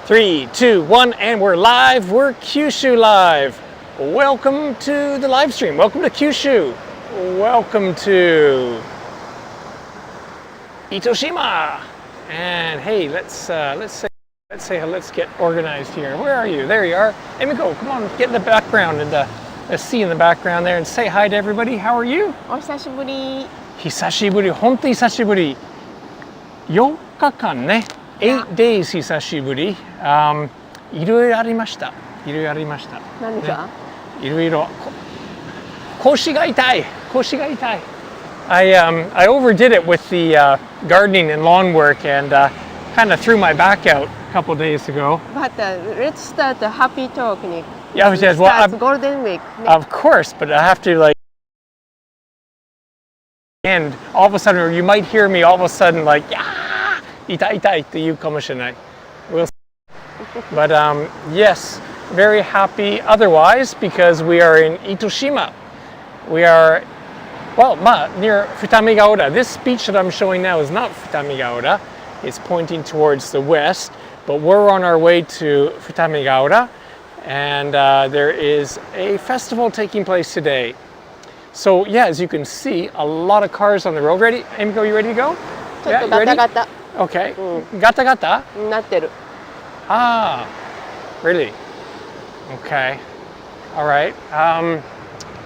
3, 2, 1, and we're live. We're Kyushu live. Welcome to the live stream. Welcome to Kyushu. Welcome to Itoshima. And hey, let's get organized here. Where are you? There you are. Emiko, come on, get in the background and let's see in the background there and say hi to everybody. How are you? お久しぶり。久しぶり。本当に久しぶり。4日間ね。8 days 久しぶり。いろいろありました。いろいろありました。何が？いろいろ。腰が痛い。腰が痛い。I overdid it with the gardening and lawn work and kind of threw my back out a couple days ago. But let's start the happy talk, Nick. Yeah, yes, well, Starts Golden Week. Of course, but I have to and all of a sudden, or you might hear me all of a sudden like, yeah, 痛い痛いって言うかもしれない. We'll see. But yes, very happy otherwise because we are in Itoshima. We are, well, near Futamigaura. This beach that I'm showing now is not Futamigaura. It's pointing towards the west, but we're on our way to Futamigaura, and there is a festival taking place today. So yeah, as you can see, a lot of cars on the road. Ready? Emiko, you ready to go? Yeah, you ready? Okay. Gata gata? なってる。 Ah, really? Okay. All right.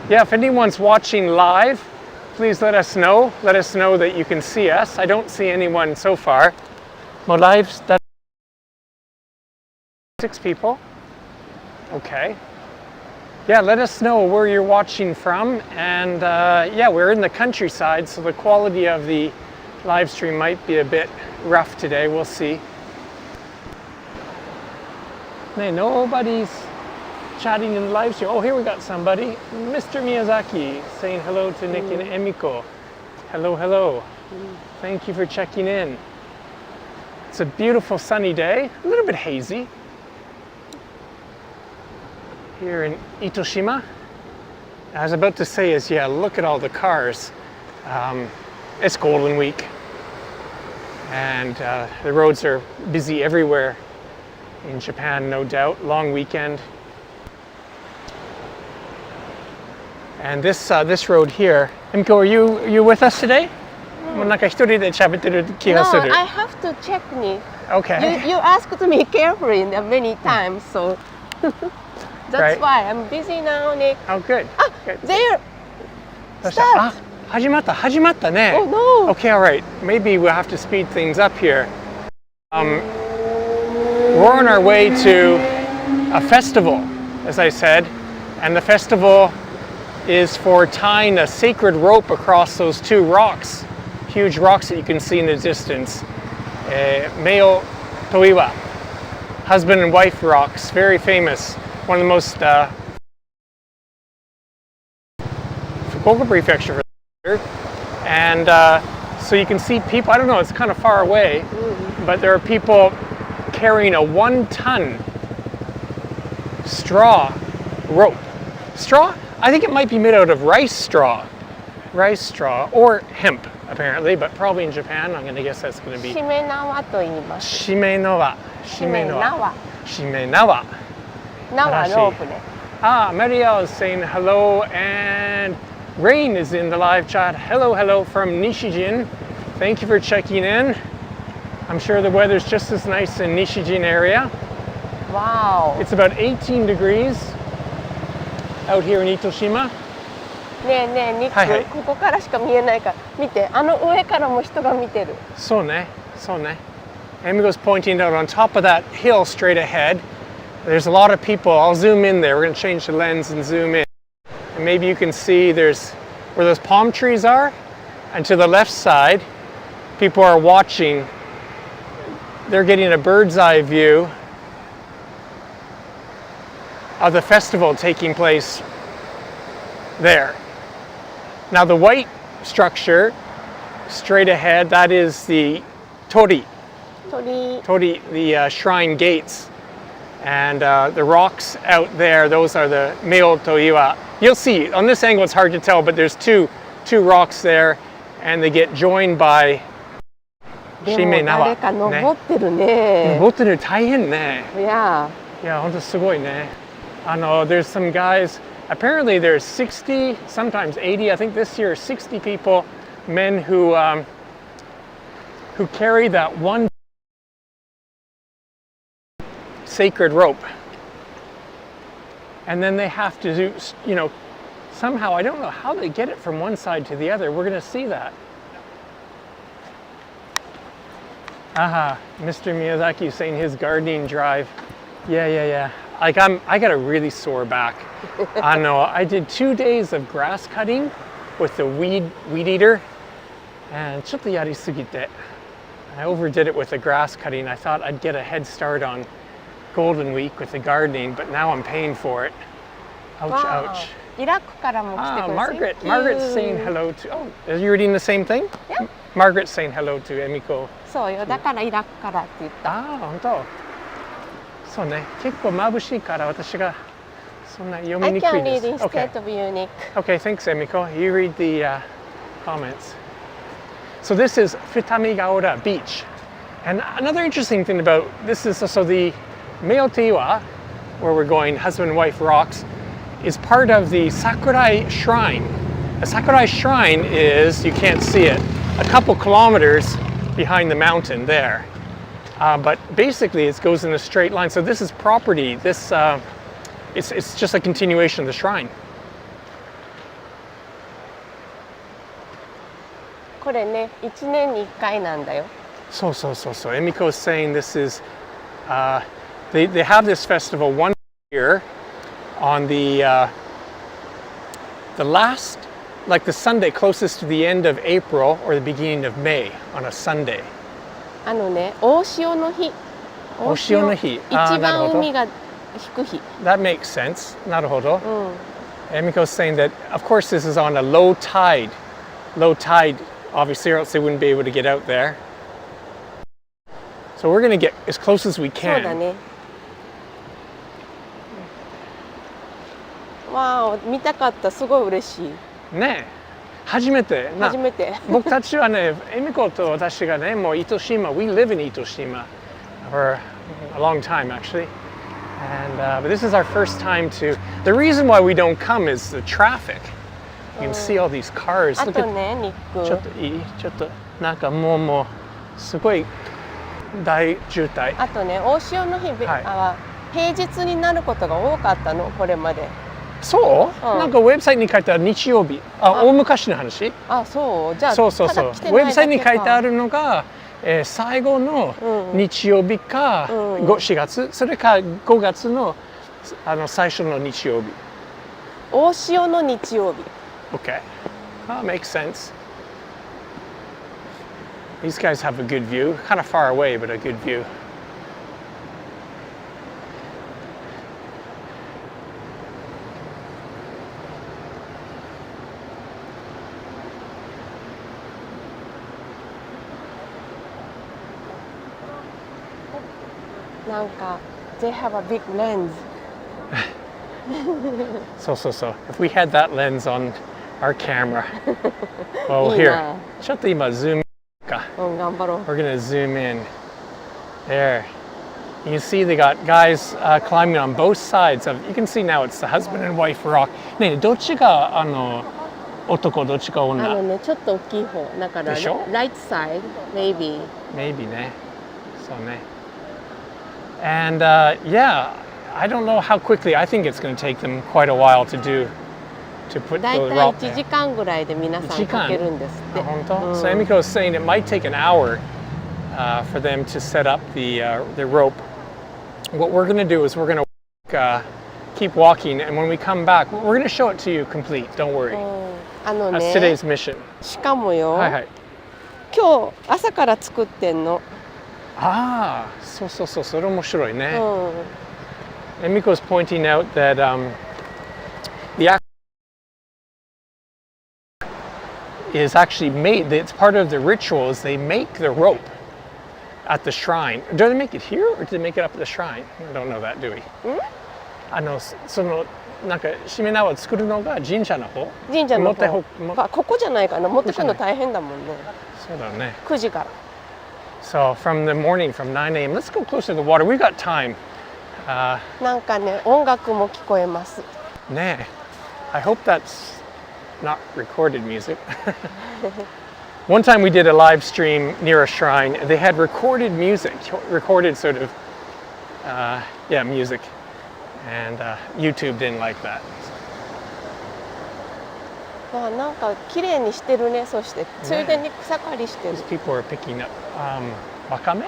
Yeah, if anyone's watching live, please let us know. Let us know that you can see us. I don't see anyone so far. More lives? That's 6 people. Okay. Yeah, let us know where you're watching from. And yeah, we're in the countryside, so the quality of the live stream might be a bit rough today. We'll see. Nobody's chatting in the live stream. Oh, here we got somebody. Mr. Miyazaki saying hello to Nick and Emiko. Hello, hello. Thank you for checking in. It's a beautiful sunny day, a little bit hazy here in Itoshima. I was about to say is, yeah, look at all the cars. It's Golden Week and the roads are busy everywhere in Japan, no doubt. Long weekend. And this road here. Emiko, are you with us today? もうなんか一人で喋ってる気がする。 No, I have to check me. Okay. You asked me carefully many times, so that's why I'm busy now, Nick. Oh, good. There. どうした？ Start. 始まったね。 Oh no. Okay, all right. Maybe we'll have to speed things up here. We're on our way to a festival, as I said, and the festival is for tying a sacred rope across those 2 rocks, huge rocks that you can see in the distance. Meoto-iwa, husband and wife rocks, very famous. One of the most Fukuoka Prefecture, and so you can see people. I don't know, it's kind of far away, but there are people carrying a 1-ton straw rope. Straw? I think it might be made out of rice straw or hemp apparently, but probably in Japan I'm going to guess that's going to be しめ縄と言います。 Shimenawa. 縄ロープね。 Ah, Maria is saying hello, and Rain is in the live chat. Hello, hello from Nishijin. Thank you for checking in. I'm sure the weather's just as nice in Nishijin area. Wow. It's about 18 degrees out here in Itoshima. ねえねえ、ニック、ここからしか見えないから見て、あの上からも人が見てる。そうね。Emiko's pointing out on top of that hill straight ahead. There's a lot of people. I'll zoom in there. We're going to change the lens and zoom in. And maybe you can see there's where those palm trees are. And to the left side, people are watching. They're getting a bird's eye view of the festival taking place there. Now the white structure straight ahead, that is the tori, the shrine gates. And the rocks out there, those are the Meoto-iwa. You'll see, on this angle it's hard to tell, but there's two rocks there, and they get joined by でも誰か登ってるね。登ってる大変ね。Yeah. いや、本当すごいね。There's some guys, apparently there's 60, sometimes 80, I think this year 60 people, men who carry that one sacred rope. And then they have to do, somehow, I don't know how they get it from one side to the other. We're going to see that. Aha, Mr. Miyazaki is saying his gardening drive. Yeah. Like I got a really sore back. I know. I did 2 days of grass cutting with the weed eater, and ちょっとやりすぎて I overdid it with the grass cutting. I thought I'd get a head start on Golden Week with the gardening, but now I'm paying for it. Ouch, ouch. イラクからも来てくれて。Margaret's saying hello to. Oh, are you reading the same thing? Yeah. Margaret's saying hello to Emiko. そうよ。だからイラクからって言った。ああ、本当。そうね。結構眩しいから私がそんな読みにくいです。I can read instead of unique. Okay, thanks, Emiko. You read the comments. So this is Futamigaura Beach. And another interesting thing about this is also the Meoto-iwa, where we're going, husband and wife rocks, is part of the Sakurai shrine. The Sakurai shrine is, you can't see it, a couple kilometers behind the mountain there. But basically it goes in a straight line. So this is property. This it's just a continuation of the shrine. これね、1年に1回なんだよ。So. Emiko is saying this is, they have this festival one year on the last, like the Sunday closest to the end of April or the beginning of May on a Sunday. あのね、大潮の日。大潮の日。一番海が低い日。That makes sense. なるほど。Emiko is saying that, of course, this is on a low tide. Low tide, obviously, or else they wouldn't be able to get out there. So we're going to get as close as we そうだ can. ね。わあ、見たかった。すごい嬉しい。ねえ、初めて。初めて。僕たちはね、Emikoと私がね、もうItoshima, we live in Itoshima for a long time actually. And but this is our first time to. The reason why we don't come is the traffic. You can see all these cars. あ Look と at. ね、ニック。ちょっといい？ちょっとなんかもうすごい大渋滞。あとね、大潮の日、はい平日になることが多かったの、これまで。そう？なんかウェブサイトに書いてある日曜日。大昔の話？あ、そう。じゃあ、そう。ただ来てウェブサイトに書いてある。るのが、最後の日曜日か、4月、それか5月の最初の日曜日。大潮の日曜日。Okay. Makes sense. These guys have a good view. Kind of far away, but a good view. They have a big lens. So. If we had that lens on our camera. Well, here. ちょっと今 zoom か。頑張ろう。We're gonna zoom in. There. You can see they got guys climbing on both sides of. You can see now it's the husband and wife rock. ねえ、どっちが男どっちが女？ね、ちょっと大きい方。だから、でしょ？ right side, maybe. Maybe ね。そうね。And yeah, I don't know how quickly. I think it's going to take them quite a while to put the だい rope たい there. 1時間ぐらいで皆さんかけるんですって。本当？So Emiko is saying it might take an hour for them to set up the rope. What we're going to do is we're going to keep walking, and when we come back, we're going to show it to you complete. Don't worry. あの That's ね、 today's mission. しかもよ、はいはい。今日朝から作ってんの。ああ、そう。それ面白いね。Emiko is pointing out that the act is actually made. It's part of the ritual. Is they make the rope at the shrine. Do they make it here or do they make it up at the shrine? I don't know that, do we? そのなんかShimenawaを作るのが神社の方？神社の方。ここじゃないかな。持ってくるの大変だもんね。そうだね。9時から。So from the morning, from 9 a.m. Let's go closer to the water. We've got time. なんかね、音楽も聞こえます。Nah. I hope that's not recorded music. One time we did a live stream near a shrine. They had recorded music, recorded sort of, music. And YouTube didn't like that. わあ、なんか綺麗にしてるね。そしてついでに草刈りしてる。These people are picking up wakame?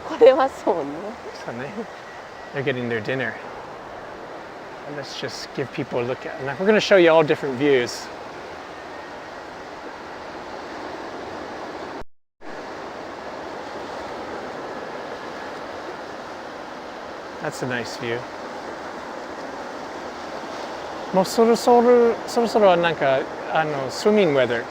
これはそうね。そうね。They're getting their dinner. And let's just give people a look at it. Now we're going to show you all different views. That's a nice view. もうそろそろはなんかswimming weather.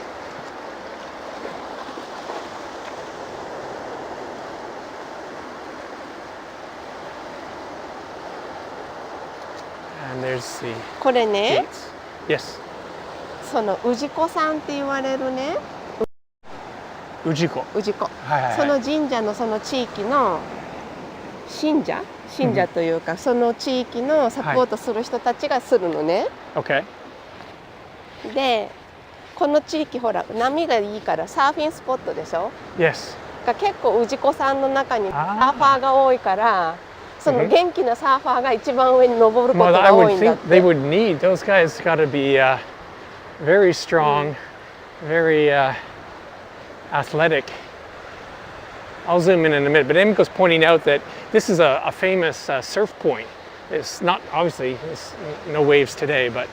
And there's the これね、 gates. Yes. その氏子さんって言われるね。氏子。はいはいはい。その神社のその地域の信者というか、その地域のサポートする人たちがするのね。Okay. で、この地域ほら波がいいからサーフィンスポットでしょ。Yes. が結構氏子さんの中にサーファーが多いから、その元気なサーファーが一番上に登ることが多いんだって。They would need those guys. Got to be very strong, very athletic. I'll zoom in a minute, but Emiko's pointing out that this is a famous surf point. It's not, obviously, it's no waves today, but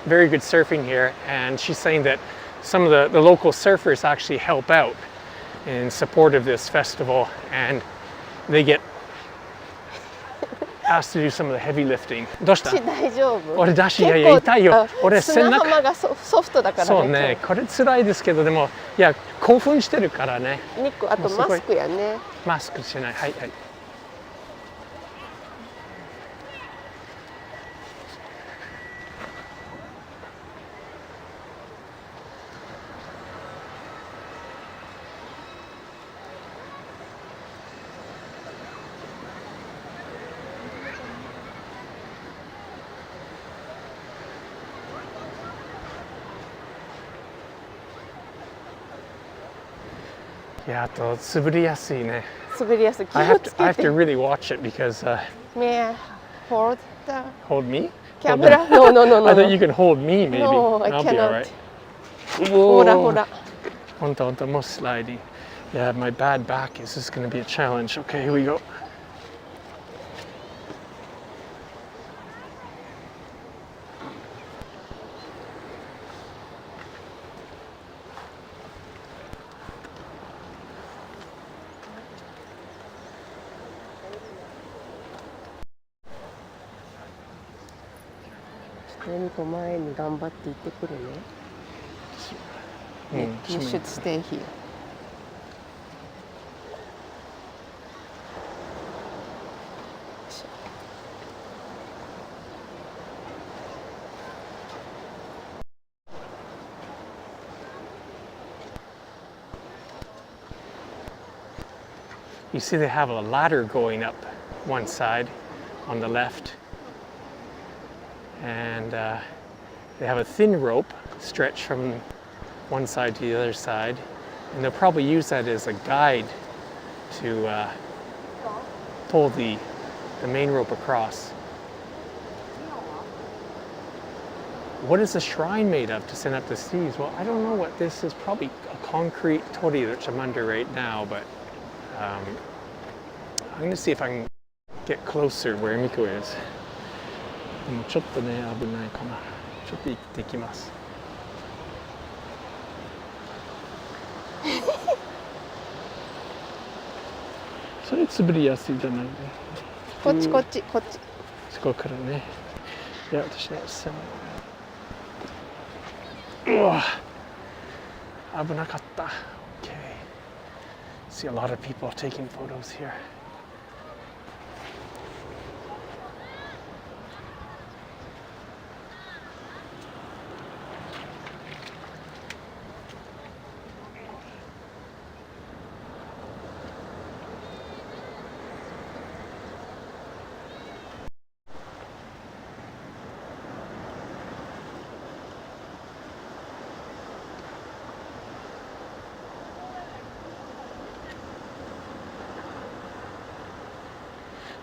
very good surfing here. And she's saying that some of the local surfers actually help out in support of this festival, and they get asked to do some of the heavy lifting. どうした？大丈夫？俺ダッシュいやいや痛いよ。俺砂浜がソフトだからね。そうね。これ辛いですけどでもいや興奮してるからね。あとマスクやね。マスクしない。はいはい。いやあと滑りやすいね。滑りやすい。I have to really watch it because. May I hold me? camera? No. I thought you could hold me maybe. No, I I'll cannot. be all right. ほらほら。本当もうsliding. Yeah, my bad back is just going to be a challenge. Okay, here we go.何か前に頑張って行ってくるね。You should stay here. You see they have a ladder going up one side on the left. And they have a thin rope stretched from one side to the other side. And they'll probably use that as a guide to pull the main rope across. What is the shrine made of to send up the seas? Well, I don't know what this is. Probably a concrete torii which I'm under right now, but I'm going to see if I can get closer where Miko is. でもちょっとね危ないかな。ちょっと行ってきます。それ滑りやすいじゃないね。こっち。そこからね。いや私ね。うわ危なかった。Okay. See a lot of people taking photos here.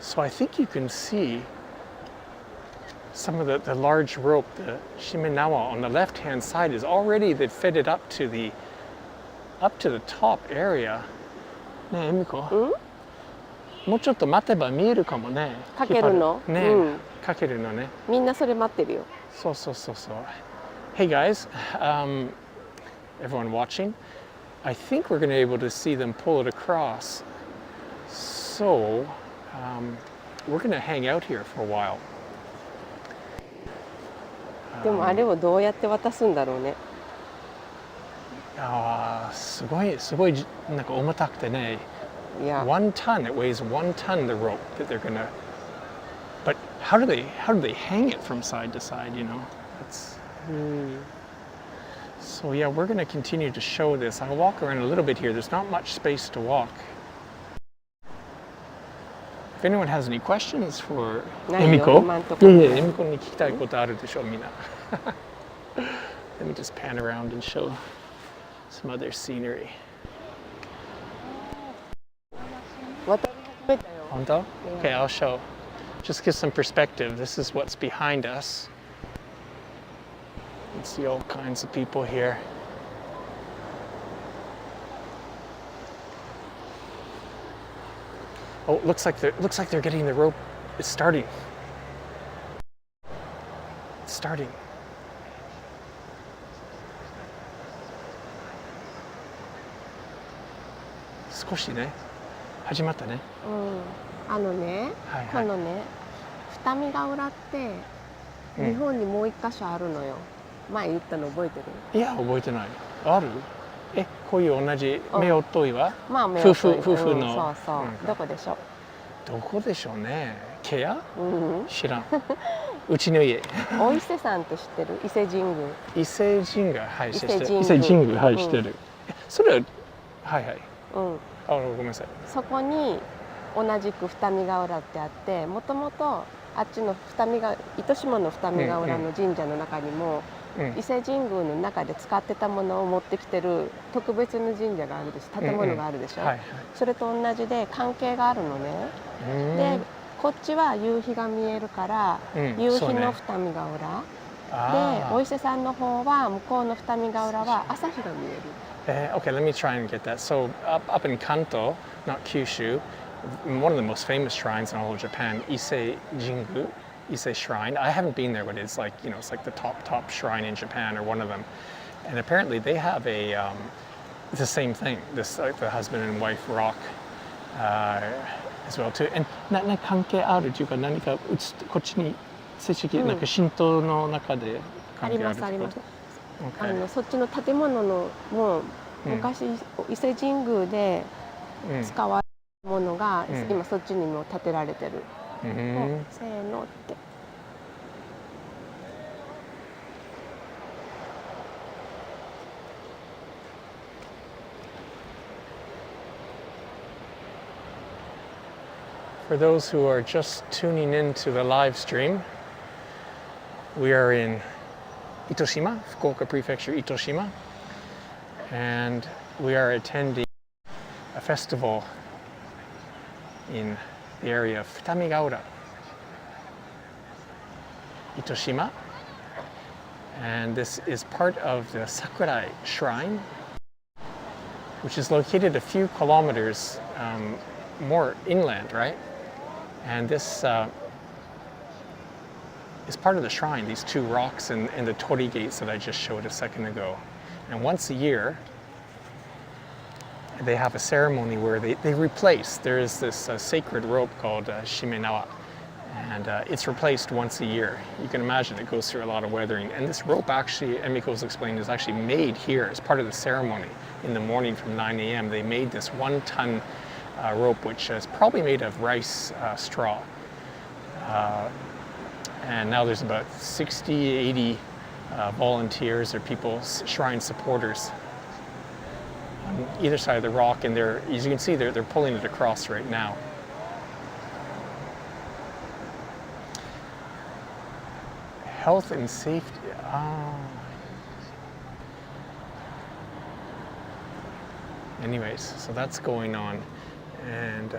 So I think you can see some of the large rope, the Shimenawa on the left-hand side is already, they've fitted up to the top area. ねえ、恵美子。もうちょっと待てば見えるかもね。かけるの？ねえ、かけるのね。みんなそれ待ってるよ。そうそうそうそう。Hey guys, everyone watching, I think we're going to be able to see them pull it across. So, we're going to hang out here for a while. でもあれをどうやって渡すんだろうね。すごいなんか重たくてね。Yeah. 1 ton, it weighs 1 ton, the rope that they're gonna. But how do they hang it from side to side? You know, it's. So yeah, we're gonna continue to show this. I'll walk around a little bit here. There's not much space to walk. If anyone has any questions for Emiko, Emiko に聞きたいことあるでしょみんな。Let me just pan around and show some other scenery. 渡り始めたよ。本当? Okay, I'll show. Just give some perspective. This is what's behind us. You can see all kinds of people here. Oh, it looks like they're getting the rope. It's starting. It's starting. Skoshi ne. 始まったね。あのね、このね、二見ヶ浦って日本にもう一箇所あるのよ。前言ったの覚えてる？いや、覚えてない。ある？こういう同じMeoto-iwa？まあ夫婦の。そうそう。どこでしょう？どこでしょうね。ケア？知らん。うちの家。お伊勢さんって知ってる？伊勢神宮。伊勢神宮、はい、知ってる。伊勢神宮、はい、知ってる。それは、はいはい。あ、ごめんなさい。そこに同じく二見ヶ浦ってあって、もともとあっちの糸島の二見ヶ浦の神社の中にも、伊勢神宮の中で使ってたものを持ってきてる特別な神社があるでしょ、建物があるでしょ。それと同じで関係があるのね。で、こっちは夕日が見えるから、夕日の二見ヶ浦。で、お伊勢さんの方は向こうの二見ヶ浦は朝日が見える。Okay, let me try and get that. So up in Kanto, not Kyushu, one of the most famous shrines in all of Japan, Ise Jingu, Ise Shrine. I haven't been there, but it's like, you know, it's like the top shrine in Japan or one of them. And apparently they have it's the same thing. This like the husband and wife rock as well too. And 関係あるというか何かこっちに接触なんか神道の中で関係あるってこと？あります。そっちの建物のも昔伊勢神宮で使われるものが今そっちにも建てられてる。せーのって。For those who are just tuning into the live stream, we are in Itoshima, Fukuoka Prefecture, Itoshima, and we are attending a festival in the area of Futamigaura, Itoshima, and this is part of the Sakurai shrine, which is located a few kilometers more inland, right? And this is part of the shrine, these two rocks and the torii gates that I just showed a second ago. And once a year, they have a ceremony where they replace, there is this sacred rope called Shimenawa, and it's replaced once a year. You can imagine it goes through a lot of weathering. And this rope actually, Emiko's explained, is actually made here as part of the ceremony. In the morning from 9 a.m. they made this 1 ton rope, which is probably made of rice straw. And now there's about 60, 80 volunteers or people, shrine supporters on either side of the rock, and as you can see, they're pulling it across right now. Health and safety. Anyways, so that's going on, and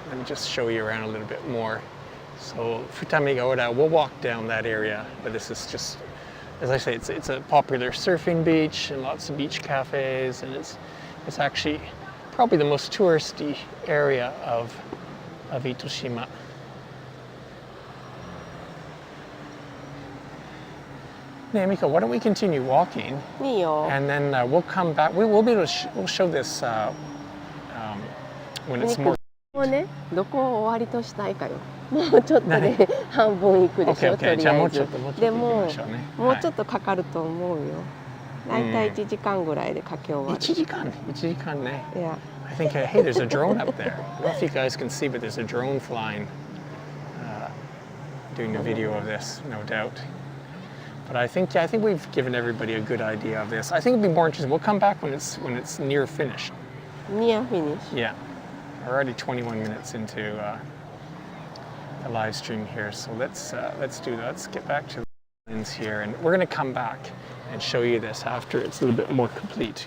let me just show you around a little bit more. So Futamigaura, we'll walk down that area, but this is just, as I say, it's a popular surfing beach and lots of beach cafes, and it's actually probably the most touristy area of Itoshima. Miko, why don't we continue walking, いいよ。 and then we'll come back. We'll be able to we'll show this when it's more. もうね、どこを終わりとしたいかよ。もうちょっとね、半分行くでしょ、 Okay, と okay. りじゃああえずもうちょっとでも行きましょうね。もうちょっとかかると思うよ。だいたい1時間ぐらいでかけ終わる。1時間ね。Yeah. I think, hey, there's a drone up there. I don't know if you guys can see, but there's a drone flying, doing a video of this, no doubt. But I think we've given everybody a good idea of this. I think it'll be more interesting. We'll come back when it's near finished. Near finish. Yeah, we're already 21 minutes into the live stream here, so let's do that. Let's get back to the lens here, and we're going to come back and show you this after it's a little bit more complete.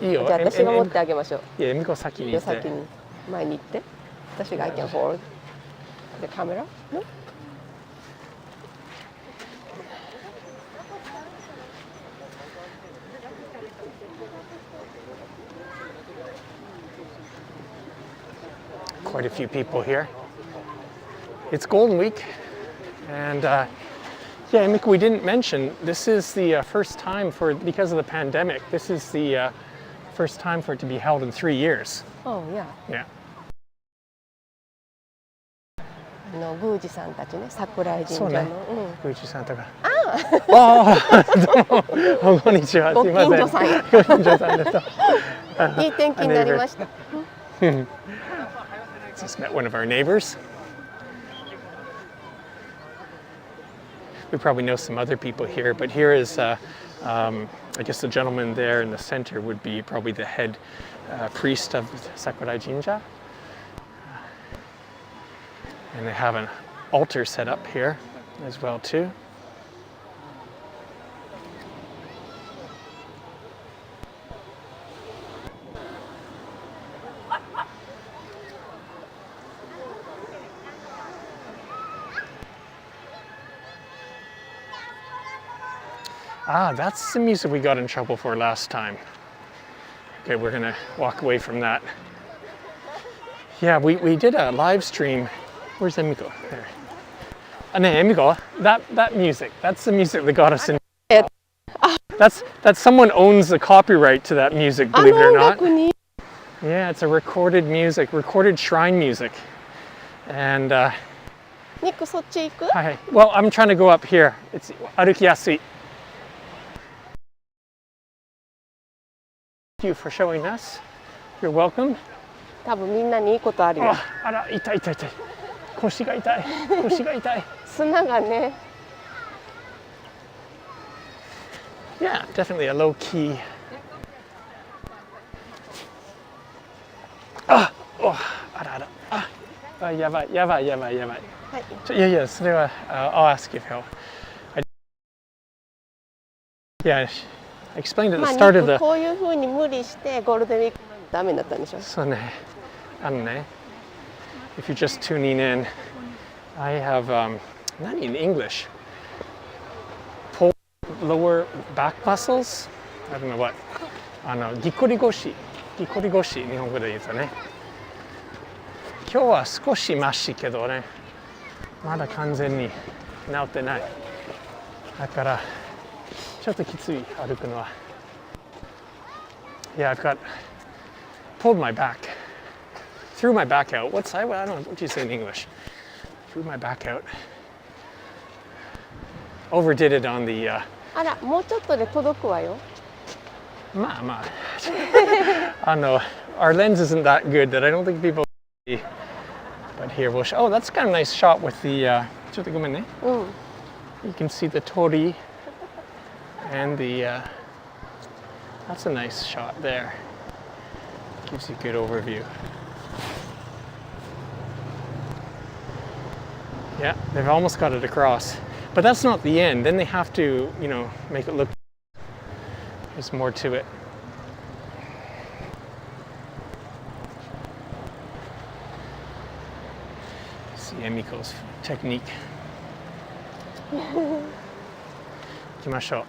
いいよ。じゃあ私が持ってあげましょう。いや、ミコ先に行って。先に前に行って。私が I can hold the camera. No? Quite a few people here. It's Golden Week, and yeah, Miko, we didn't mention this is the first time because of the pandemic. This is the first time for it to be held in 3 years. Oh yeah. Yeah. 宮司さんたちね、桜井神社の。宮司さんとか。ああ、どうもこんにちは。ご近所さんや。ご近所さんです。いい天気になりました。Just met one of our neighbors. We probably know some other people here, but here is, I guess the gentleman there in the center would be probably the head priest of Sakurai Jinja. And they have an altar set up here as well too. Ah, that's the music we got in trouble for last time. Okay, we're gonna walk away from that. Yeah, we did a live stream. Where's Emiko? There. Emiko, that music, that's the music that got us in. That's someone owns the copyright to that music, believe it or not. Yeah, it's a recorded shrine music. And Nick, そっち行く? Hi. Well, I'm trying to go up here. It's arukiyasui. Thank you for showing us. You're welcome. 多分みんなにいいことあるよ。あら、痛い。腰が痛い。砂がね。Yeah, definitely a low key. あら。やばい。はい。いや、それは、I'll ask you if help. Yeah, I explained at the start of the. こういう風に無理してゴールデンウィークダメだったんでしょ。そうね。If you're just tuning in, I have, not in English, pull lower back muscles. I don't know what. ぎっこり腰、日本語で言うとね。今日は少しマシけどね、まだ完全に治ってない。だからちょっときつい歩くのは。Yeah, I've pulled my back, threw my back out. I don't know, what do you say in English? Threw my back out. Overdid it on the. あら、もうちょっとで届くわよ。まあ。Our lens isn't that good that I don't think people see. But here we'll show. Oh, that's kind of a nice shot with the. ちょっとごめんね。You can see the tori and the. That's a nice shot there. Gives you a good overview. Yeah, they've almost got it across. But that's not the end. Then they have to, make it look. There's more to it. See Emiko's technique. 行きましょう。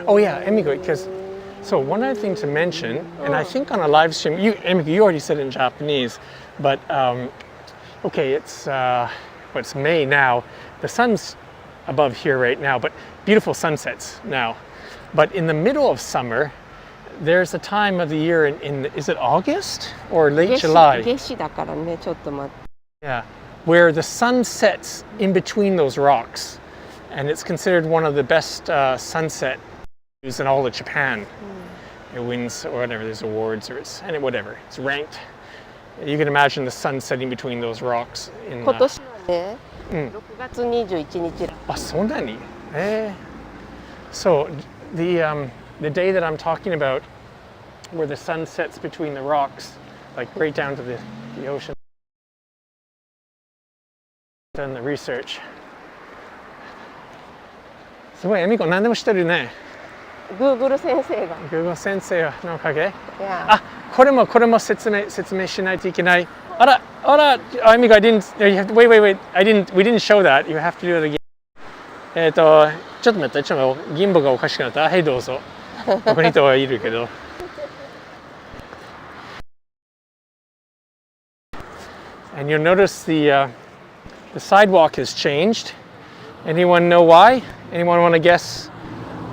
Oh yeah, Emiko, because so one other thing to mention, and I think on a live stream, Emiko, you already said it in Japanese, but okay, it's May now. The sun's above here right now, but beautiful sunsets now. But in the middle of summer, there's a time of the year in is it August or late July? 夏至だからね、ちょっと待って。 Yeah, where the sun sets in between those rocks, and it's considered one of the best sunset views in all of Japan. It wins or whatever, there's awards or it's whatever, it's ranked. You can imagine the sun setting between those rocks in 今年はね、6月21日だ。あ、そんなに? So the day that I'm talking about, where the sun sets between the rocks, like right down to the ocean. Done the research. すごい、エミコ何でも知ってるね。Google 先生が。Google 先生のおかげ。Yeah. あ、これも説明しないといけない。あら、エミコ、I didn't. Wait. We didn't show that. You have to do it again. ちょっと待って、銀母がおかしくなった。はい、どうぞ。ここに人はいるけど。And you'll notice the sidewalk has changed. Anyone know why? Anyone want to guess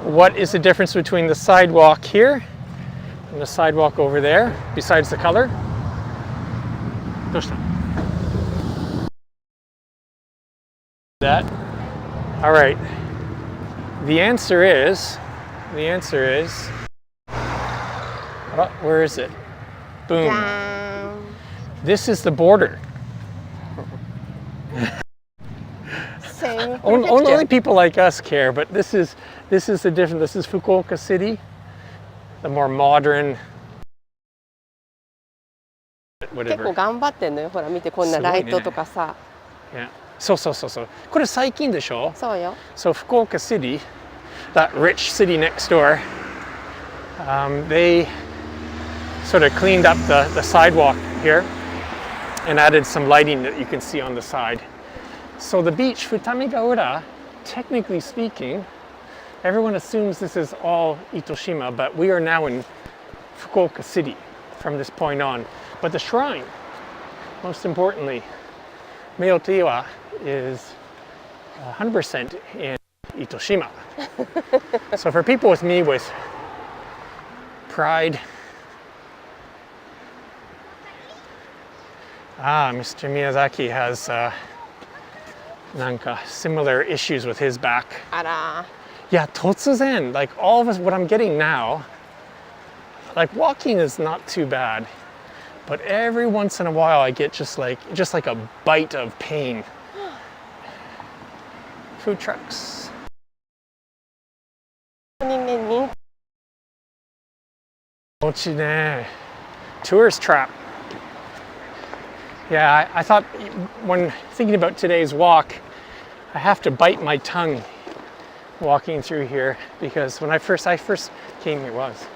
what is the difference between the sidewalk here and the sidewalk over there, besides the color? どうした? That? All right. The answer is, oh, where is it? Boom. This is the border. Only people like us care, but this is the different. This is Fukuoka City, the more modern. 結構頑張ってんのよ。ほら見てこんなライトとかさ。Yeah. そう。これ最近でしょ? そうよ。So Fukuoka City, that rich city next door, they sort of cleaned up the sidewalk here and added some lighting that you can see on the side. So the beach, Futamigaura, technically speaking, everyone assumes this is all Itoshima, but we are now in Fukuoka City from this point on. But the shrine, most importantly, Meoto-iwa, is 100% in Itoshima. So for people with me with pride, Mr. Miyazaki has similar issues with his back. あら。 Yeah, 突然, like all of us, what I'm getting now, like walking is not too bad, but every once in a while I get just like a bite of pain. Food trucks. Tourist trap. Yeah, I thought when thinking about today's walk, I have to bite my tongue walking through here because when I first came here, was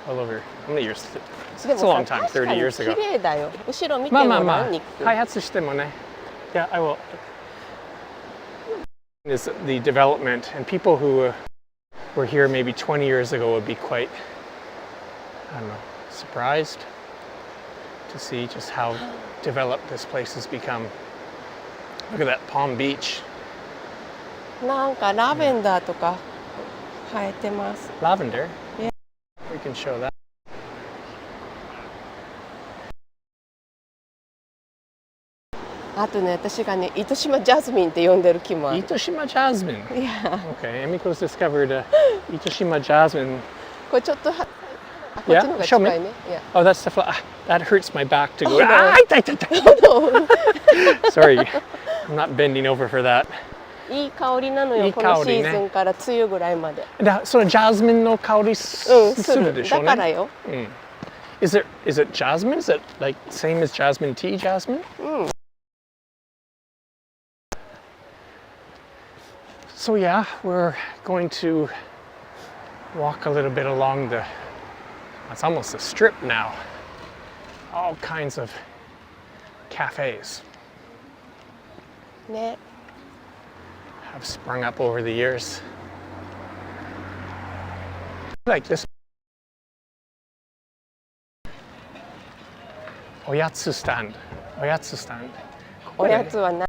all over how many years? It's a long time, 30 years ago. 綺麗だよ。後ろ見てもらう。開発してもね。Yeah, I will. Is the development, and people who were here maybe 20 years ago would be quite, I don't know, surprised to see just how developed this place has become. Look at that Palm Beach. なんかラベンダーとか生えてます。Lavender? Yeah. We can show that. あとね、私がね、糸島ジャズミンって呼んでる木もある。Itoshima jasmine. Yeah. Okay, Emiko's discovered Itoshima jasmine. これちょっとこっちの方が近いね。Yeah. Oh, that's the that hurts my back to go. Oh, no. Sorry, I'm not bending over for that. いい香りなのよ、いいこのシ香りねーズンから梅雨ぐらいまで。そのジャスミンの香りするでしょうね。だからよ。Is it jasmine? Is it like same as jasmine tea, jasmine? So yeah, we're going to walk a little bit along it's almost a strip now. All kinds of cafes ね。have sprung up over the years. Like this. Oyatsu stand. Oyatsu stand. おやつはな。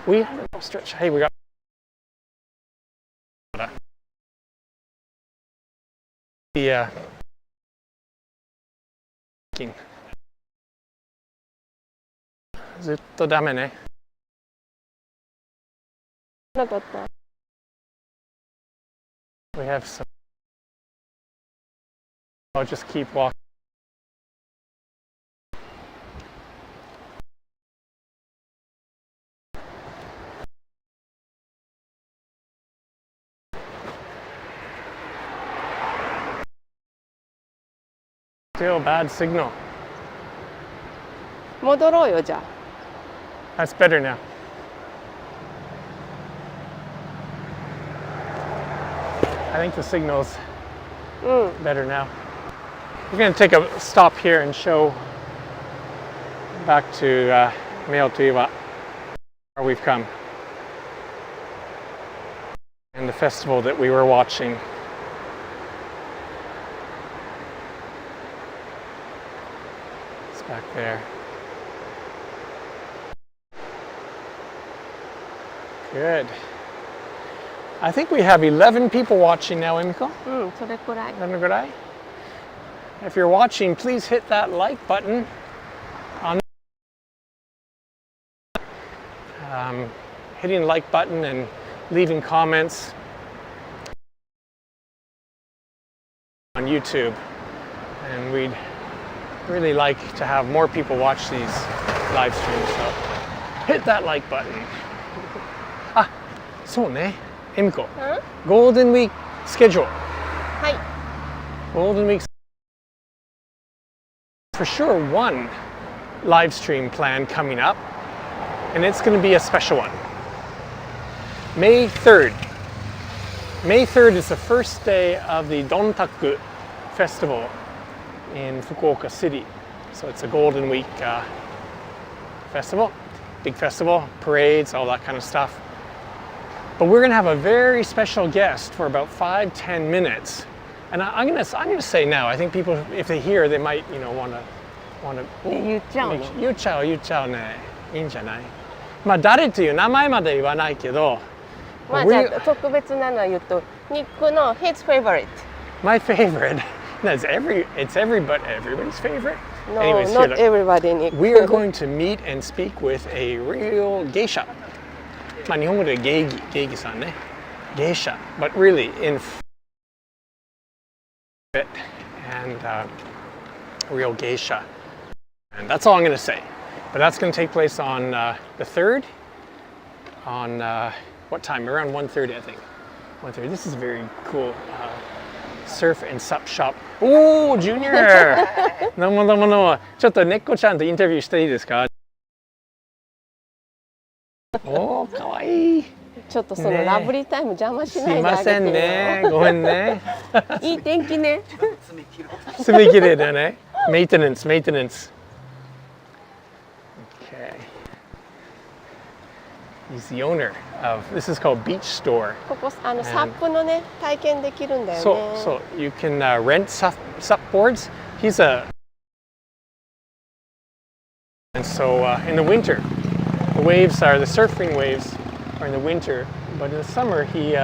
We have a stretch. Hey, we got. Theずっとダメね。なかった。We have some. I'll just keep walking. Still bad signal. 戻ろうよじゃあ。That's better now. I think the signal's better now. We're going to take a stop here and show back to Meoto-iwa, where we've come, and the festival that we were watching. It's back there. Good. I think we have 11 people watching now, Emiko. それくらい。 11 くらい? If you're watching, please hit that like button. Hitting the like button and leaving comments on YouTube. And we'd really like to have more people watch these live streams. So hit that like button. そうね、エミコ。ゴールデンウィークスケジュール。はい。Golden Week. For sure, one live stream plan coming up, and it's going to be a special one. May 3rd. May 3rd is the first day of the Dontaku Festival in Fukuoka City. So it's a Golden Week festival, big festival, parades, all that kind of stuff. But we're going to have a very special guest for about 5-10 minutes. And I'm going to say now, I think people, if they hear, they might, want to 言っちゃうの。言っちゃうね。いいんじゃない？まあ誰という名前まで言わないけど、まあじゃあ特別なのは言うと、ニックの his favorite. My favorite. It's everybody's favorite. No, Anyways, not here, everybody, Nick. We are going to meet and speak with a real geisha. まあ日本語で芸妓さんね。geisha, but really in it and real geisha. And that's all I'm going to say. But that's going to take place on the 3rd. On what time? Around 1:30, I think. 1:30. This is a very cool surf and sup shop. Oh, Junior! どうもどうもどうも。ちょっと猫ちゃんとインタビューしていいですか？おー、かわいい。ちょっとそのラブリータイム邪魔しないであげてよ。すいませんね。ごめんね。いい天気ね。爪切れだね。Maintenance. Okay. He's the owner of, this is called Beach Store. ここサップのね体験できるんだよね。So you can rent sup boards. And so in the winter, the surfing waves are in the winter, but in the summer he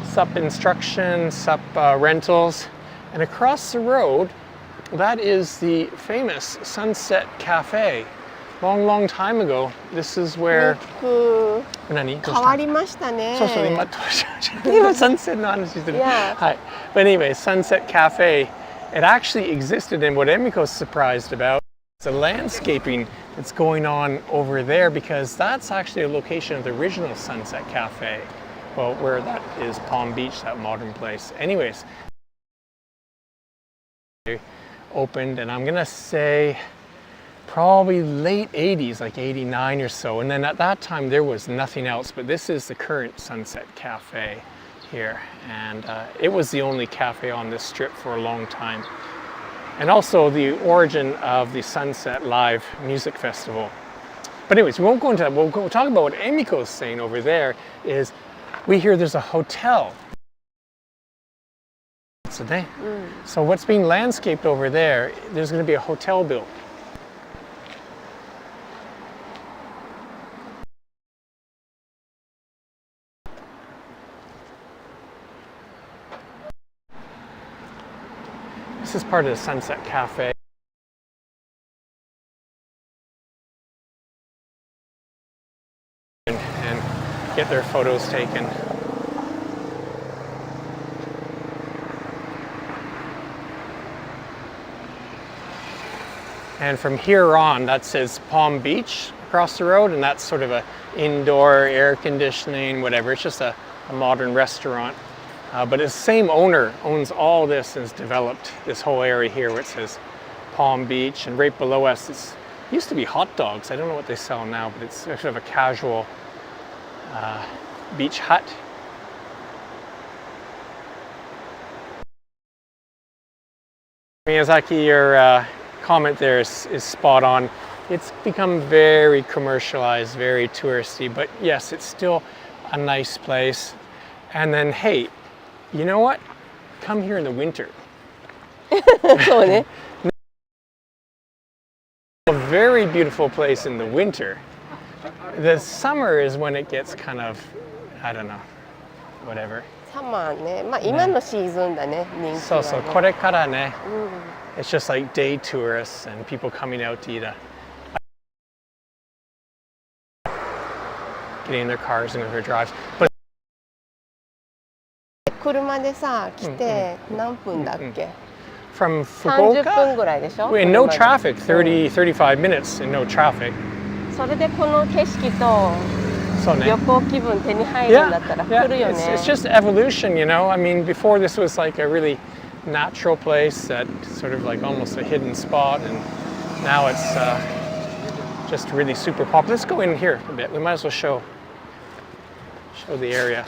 sup instruction, sup rentals, and across the road, that is the famous Sunset Cafe long time ago, this is where 何変わりましたね。そうそう、今サンセットの話してる。はい。But anyway, Sunset Cafe, it actually existed, and what Emiko's surprised about is the landscaping that's going on over there, because that's actually a location of the original Sunset Cafe. Well, where that is Palm Beach, that modern place. Anyways, opened, and I'm gonna say probably late 80s, like 89 or so. And then at that time there was nothing else, but this is the current Sunset Cafe here. And it was the only cafe on this strip for a long time. And also the origin of the Sunset Live Music Festival. But anyways, we won't go into that. We'll talk about what Emiko's saying over there is we hear there's a hotel. So what's being landscaped over there, there's going to be a hotel built. This is part of the Sunset Cafe. And get their photos taken. And from here on, that says Palm Beach across the road, and that's sort of a indoor air conditioning, whatever. It's just a modern restaurant. But the same owner owns all this and has developed this whole area here where it says Palm Beach, and right below us it used to be hot dogs. I don't know what they sell now, but it's sort of a casual beach hut. Miyazaki, your comment there is spot on. It's become very commercialized, very touristy, but yes, it's still a nice place. And then, hey, you know what? Come here in the winter. A very beautiful place in the winter. The summer is when it gets kind of, I don't know, whatever. サマーね、まあ今のシーズンだね、人気はね。そうそう、これからね。It's just like day tourists and people coming out to eat getting in their cars and their drives. But 車でさ、来て何分だっけ from Fukuoka? 30分ぐらいでしょ In no traffic, 35 minutes in no traffic. それでこの景色と旅行気分手に入るんだったら来るよね。It's just evolution, you know. I mean, before this was like a really natural place that sort of like almost a hidden spot, and now it's just really super popular. Let's go in here a bit. We might as well show the area.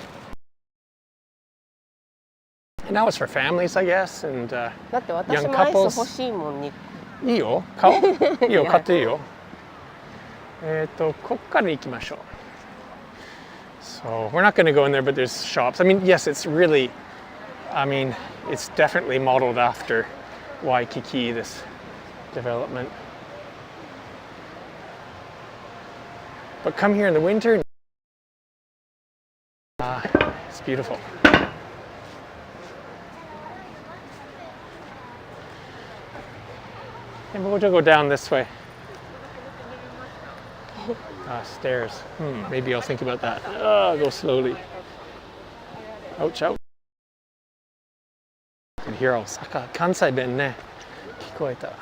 And now it's for families, I guess, and young couples. 欲しいもんに。いいよ、買おう。いいよ、買っていいよ。ここから行きましょう。So we're not going to go in there, but there's shops. I mean, yes, it's really, I mean, it's definitely modeled after Waikiki, this development. But come here in the winter, it's beautiful. And we'll go down this way. Stairs. Maybe I'll think about that. Go slowly. Ouch, ouch. You can hear Osaka. Kansai ben ne. Kikoeta.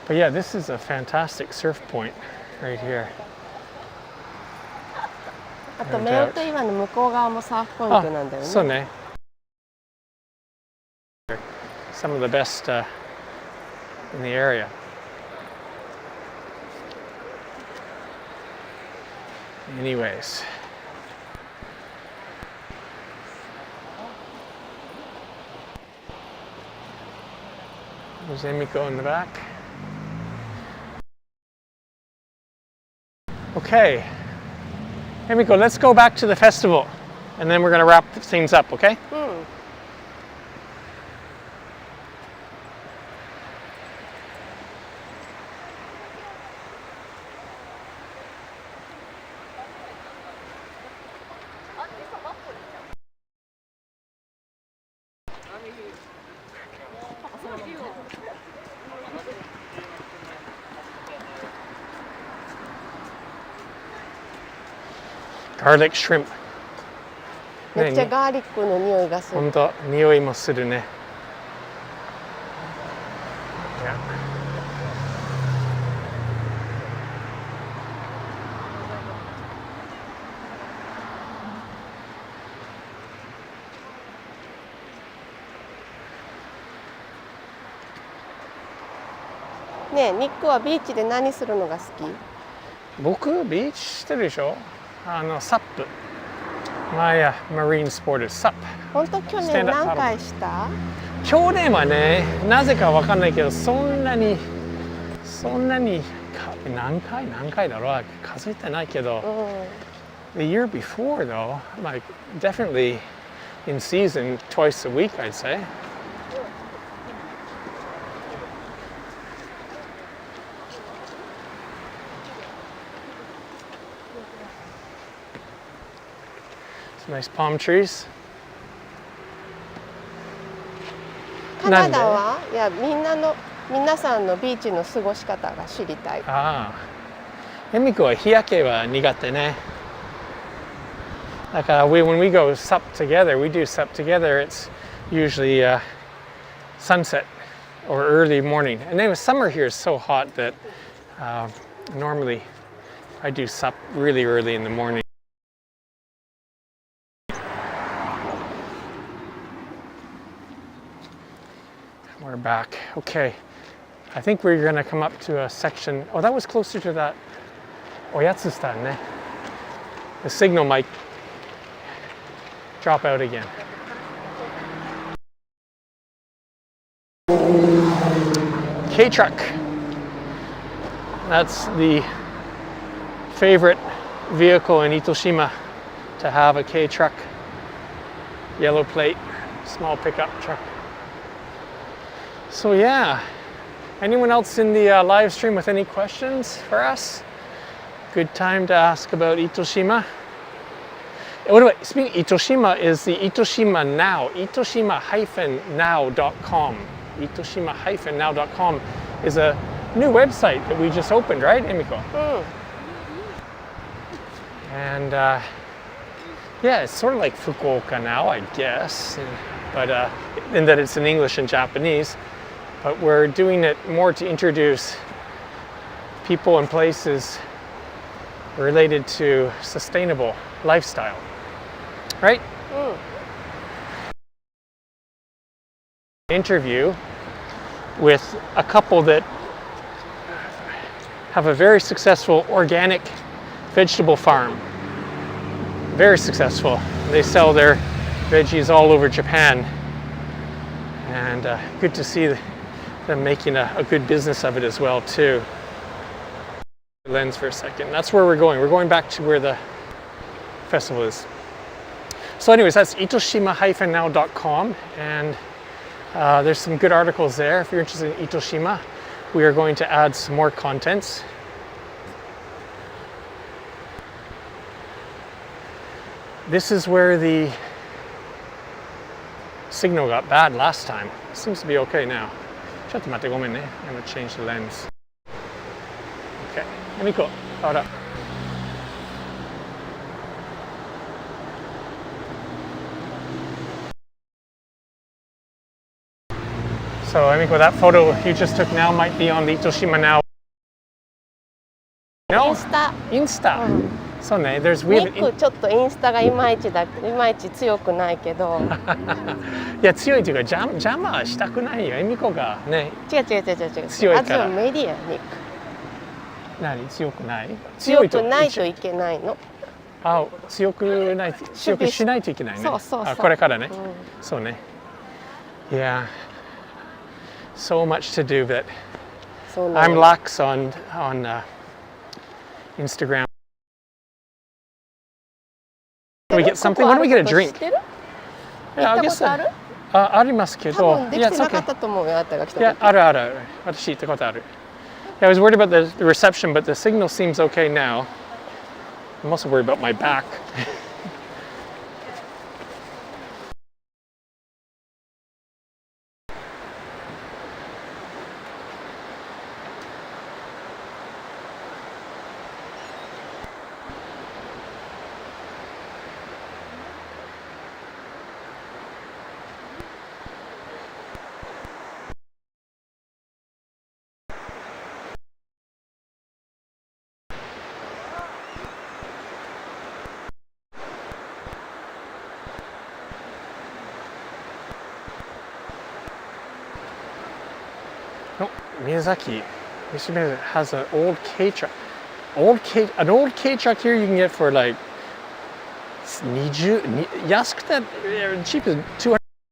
But yeah, this is a fantastic surf point right here. あとMeoto-iwaの向こう側もサーフポイントなんだよね。そうね。Some of the best in the area. Anyways. There's Emiko in the back. Okay. Emiko, let's go back to the festival and then we're going to wrap things up, okay? garlic shrimp。めっちゃガーリックの匂いがする。本当、匂いもするね。ねえ、ニックはビーチで何するのが好き？僕、ビーチしてるでしょ。サップ。My marine sport is SUP。本当去年何回した？去年はね、なぜかわかんないけど、そんなに何回だろう、数えてないけど、The year before though, like definitely in season twice a week, I'd say. Some nice palm trees. カナダは、いや皆さんのビーチの過ごし方が知りたい。ああ、エミコは日焼けは苦手ね。だから、when we go sup together, we do sup together. It's usually sunset or early morning. And then summer here is so hot that normally I do sup really early in the morning. We're back. Okay. I think we're going to come up to a section. Oh, that was closer to that Oyatsu-stan, ne? The signal might drop out again. K-truck. That's the favorite vehicle in Itoshima, to have a K-truck. Yellow plate, small pickup truck. So yeah, anyone else in the live stream with any questions for us? Good time to ask about Itoshima. What about, speaking of Itoshima, is the Itoshima Now, Itoshima-now.com. Itoshima-now.com is a new website that we just opened, right, Emiko? And yeah, it's sort of like Fukuoka now, I guess, but in that it's in English and Japanese. But we're doing it more to introduce people and places related to sustainable lifestyle, right? Interview with a couple that have a very successful organic vegetable farm. Very successful. They sell their veggies all over Japan, and good to see them making a good business of it as well too. Lens for a second. That's where we're going. We're going back to where the festival is. So anyways, that's Itoshima-now.com, and there's some good articles there. If you're interested in Itoshima, we are going to add some more contents. This is where the signal got bad last time. It seems to be okay now. ちょっと待って、ごめんね。I'm gonna change the lens. Okay, let me go. Ahora. So, Emiko, that photo you just took now might be on the Itoshima Now. No? Insta. そうね。There's we have ニックちょっとインスタがいまいち強くないけど。いや強いというか邪魔はしたくないよ。エミコがね。違う。強いから。あとメディアニック。何強くない？強くないといけないの。あ、強くしないといけないね。そう。あ、これからね。そうね。Yeah. So much to do that. I'm lax on Instagram. Can we get something? Why don't we get a drink? Yeah, I guess. ありますけど。多分できてなかったと思うよ、あなたが来た時。いや、ある。私行ったことある。Yeah, I was worried about the reception, but the signal seems okay now. I'm also worried about my back. Miyazaki has an old K truck. An old K truck here you can get for like 安くて cheap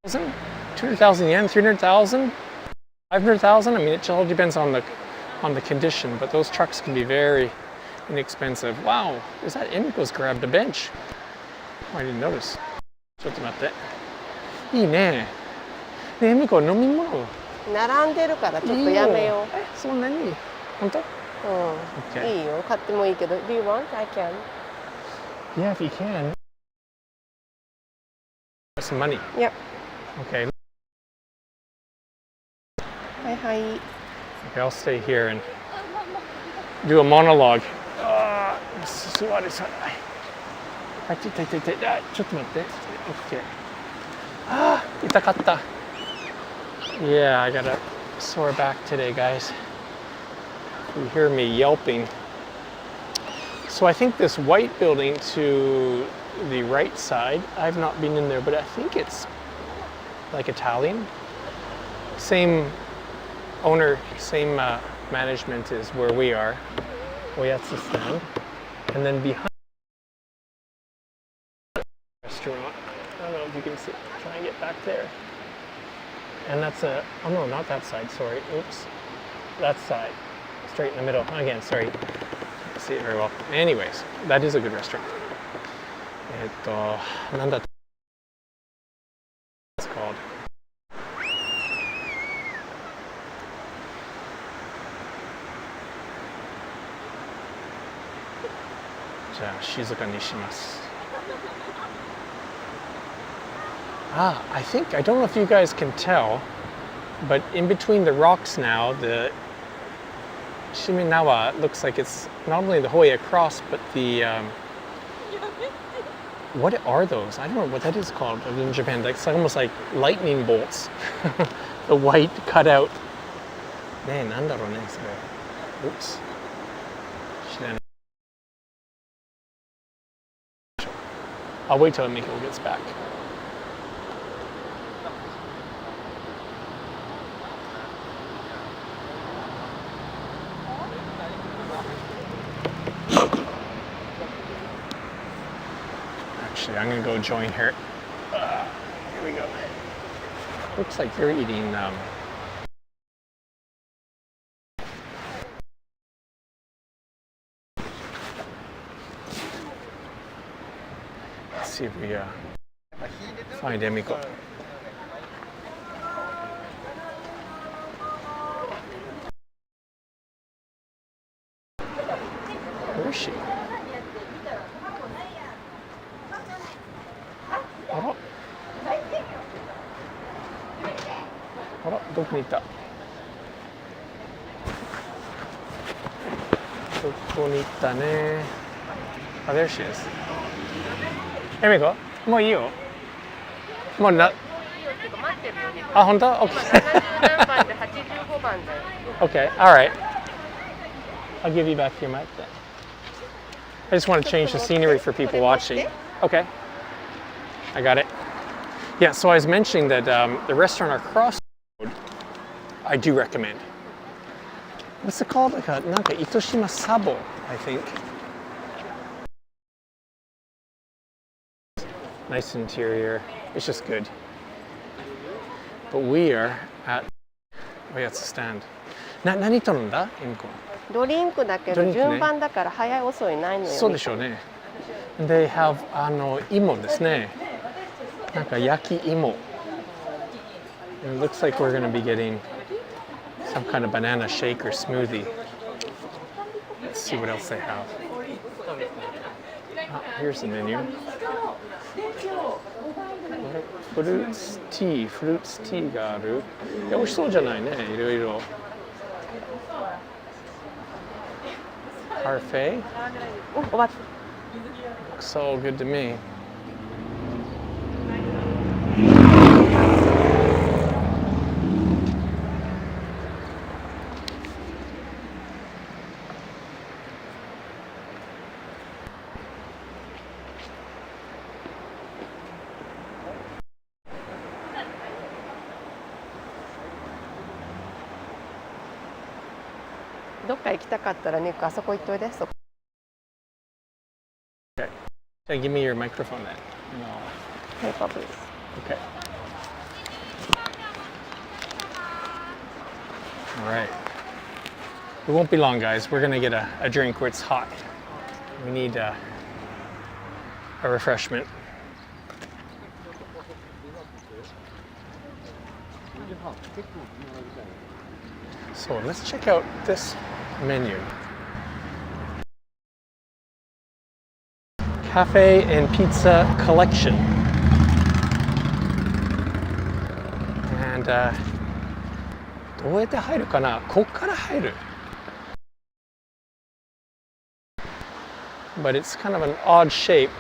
as 200,000 yen, 300,000, 500,000. I mean, it all depends on the condition, but those trucks can be very inexpensive. Wow, is that Emiko's grabbed a bench? Oh, I didn't notice. ちょっと待って。いいね。ねえ、Emiko、飲み物。並んでるからちょっとやめよう。そんなに？本当？いいよ。買ってもいいけど。Do you want? I can. Yeah, if you can. Some money. Yep. Okay. はいはい。Okay, I'll stay here and do a monologue. 座れさ。あ、痛い。ちょっと待って。Okay. 痛かった。Yeah, I got a sore back today, guys. You hear me yelping. So I think this white building to the right side, I've not been in there, but I think it's like Italian. Same owner, same management as where we are. Oyatsu stand. And then behind the restaurant, I don't know if you can see, try and get back there. And that's oh no, not that side, sorry, oops. That side, straight in the middle. Again, sorry, can't see it very well. Anyways, that is a good restaurant. Nanda it's called. Ja, shizuka ni shimasu. I don't know if you guys can tell, but in between the rocks now, the Shimenawa looks like it's not only the Hoya cross, but the what are those? I don't know what that is called in Japan. It's almost like lightning bolts. The white cut out. Oops. I'll wait till Miko gets back. Actually, I'm gonna go join her. Here we go. Looks like they're eating let's see if we find Emiko. Where is she? あら、どこに行った？どこに行ったね。あ、there she is. エミコ、もういいよ。もうな。あ、本当？ OK. Okay, all right. I'll give you back your mic then. I just want to change the scenery for people watching. Okay. I got it. Yeah, so I was mentioning that the restaurant across the road, I do recommend. What's it called? Like Itoshima Sabo, I think. Nice interior. It's just good. But we are at Oyatsu stand. 何頼んだ？エミコ。ドリンクだけど順番だから早い遅いないのよ。そうでしょうね。They have 芋ですね。なんか焼き芋。It looks like we're going to be getting some kind of banana shake or smoothie. Let's see what else they have. Here's the menu. Fruits tea がある。いや、美味しそうじゃないね、いろいろ。Parfait. Looks so good to me. どっか行きたかったらニックあそこ行っといで。そこ。Okay. Hey, give me your microphone then. No. Paper, please. Okay. All right. It won't be long, guys. We're gonna get a drink where it's hot. We need a refreshment. So let's check out this menu. Cafe and Pizza Collection. And どうやって入るかな？こっから入る。But it's kind of an odd shape.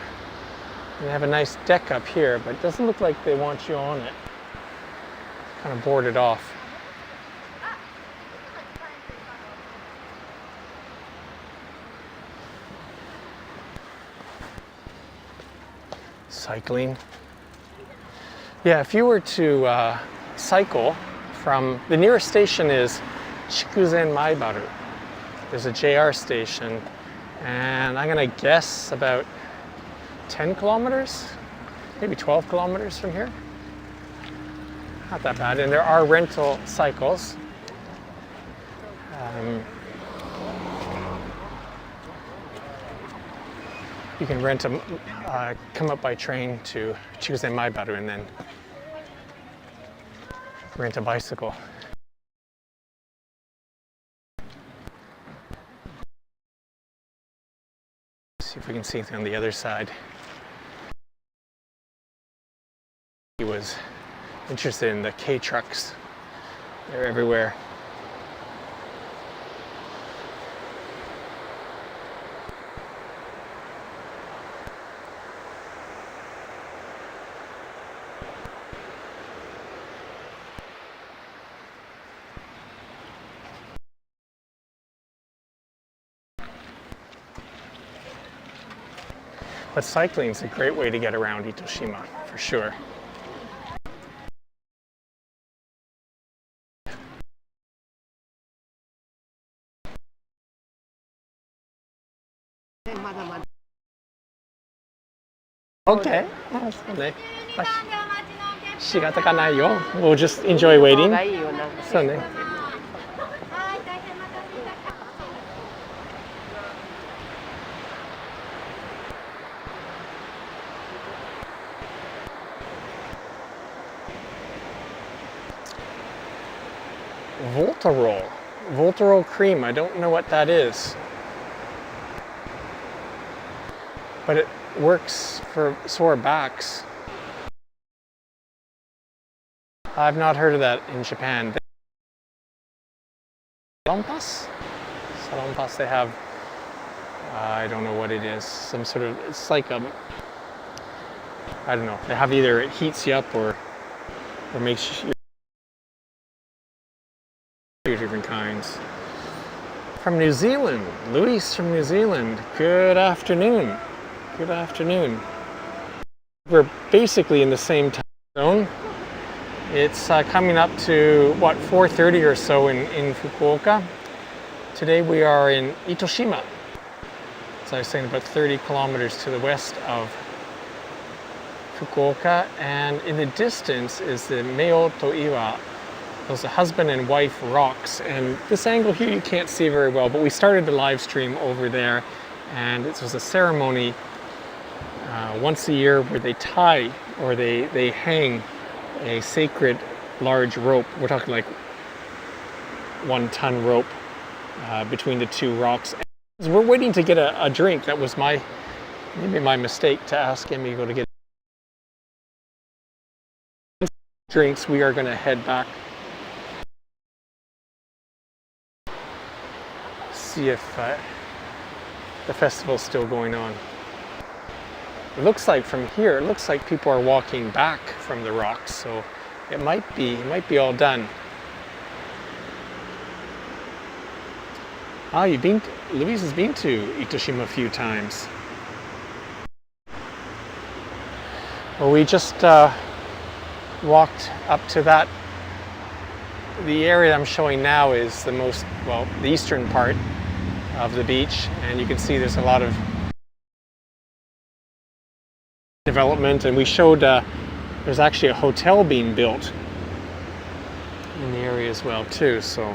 They have a nice deck up here, but it doesn't look like they want you on it. Kind of boarded off. Cycling. Yeah, if you were to cycle from the nearest station is Shimenawa. There's a JR station, and I'm gonna guess about 10 kilometers, maybe 12 kilometers from here. Not that bad, and there are rental cycles. You can rent come up by train to Shimenawa and then rent a bicycle. See if we can see anything on the other side. He was interested in the K trucks. They're everywhere. But cycling is a great way to get around Itoshima, for sure. Okay. We'll just enjoy waiting. Voltarol cream, I don't know what that is. But it works for sore backs. I've not heard of that in Japan. Salonpas, they have, I don't know what it is, some sort of, it's like I don't know, they have either it heats you up or makes you different kinds. From New Zealand, Luis from New Zealand, good afternoon. Good afternoon. We're basically in the same time zone. It's coming up to, what, 4:30 or so in Fukuoka. Today we are in Itoshima. As I was saying, about 30 kilometers to the west of Fukuoka. And in the distance is the Meoto-iwa. Those are husband and wife rocks. And this angle here you can't see very well, but we started the live stream over there. And it was a ceremony once a year where they tie or they hang a sacred large rope. We're talking like 1-ton rope between the two rocks. And we're waiting to get a drink. That was maybe my mistake to ask Emigo to get drinks. We are going to head back, see if the festival's still going on. It looks like from here, it looks like people are walking back from the rocks, so it might be all done. Luis has been to Itoshima a few times. Well, we just walked up to that the area I'm showing now is the most, well, the eastern part of the beach, and you can see there's a lot of development, and we showed there's actually a hotel being built in the area as well too, so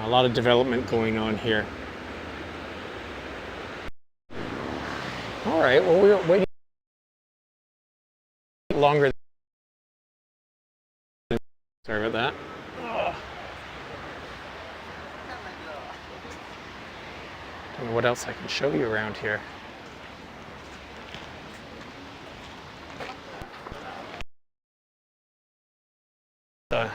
a lot of development going on here. All right, well, we're waiting longer. Sorry about that. Don't know what else I can show you around here. So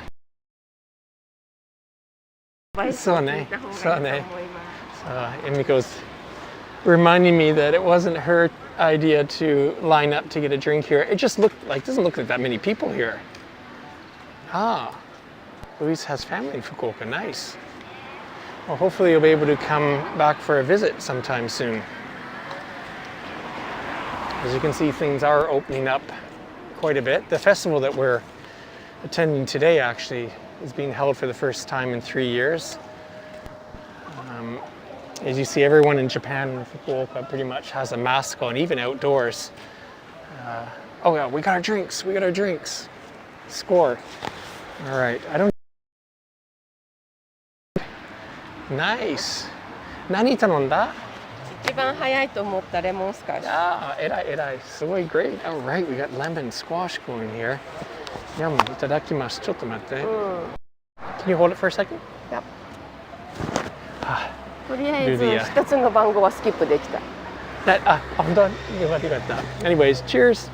Emiko's reminding me that it wasn't her idea to line up to get a drink here. It just doesn't look like that many people here. Ah, Louise has family in Fukuoka. Nice. Well, hopefully you'll be able to come back for a visit sometime soon. As you can see, things are opening up quite a bit. The festival that we're attending today actually is being held for the first time in 3 years. As you see, everyone in Japan and Fukuoka pretty much has a mask on, even outdoors. Oh yeah, we got our drinks. Score. All right, Nice. 何頼んだ？一番早いと思ったレモンスカッシュ。Ah, 偉い。すごい great. All right, we got lemon squash going here. Yum, いただきます。ちょっと待って。Can you hold it for a second? Yep. とりあえず一つの番号はスキップできた。本当？よかった。Anyways, cheers.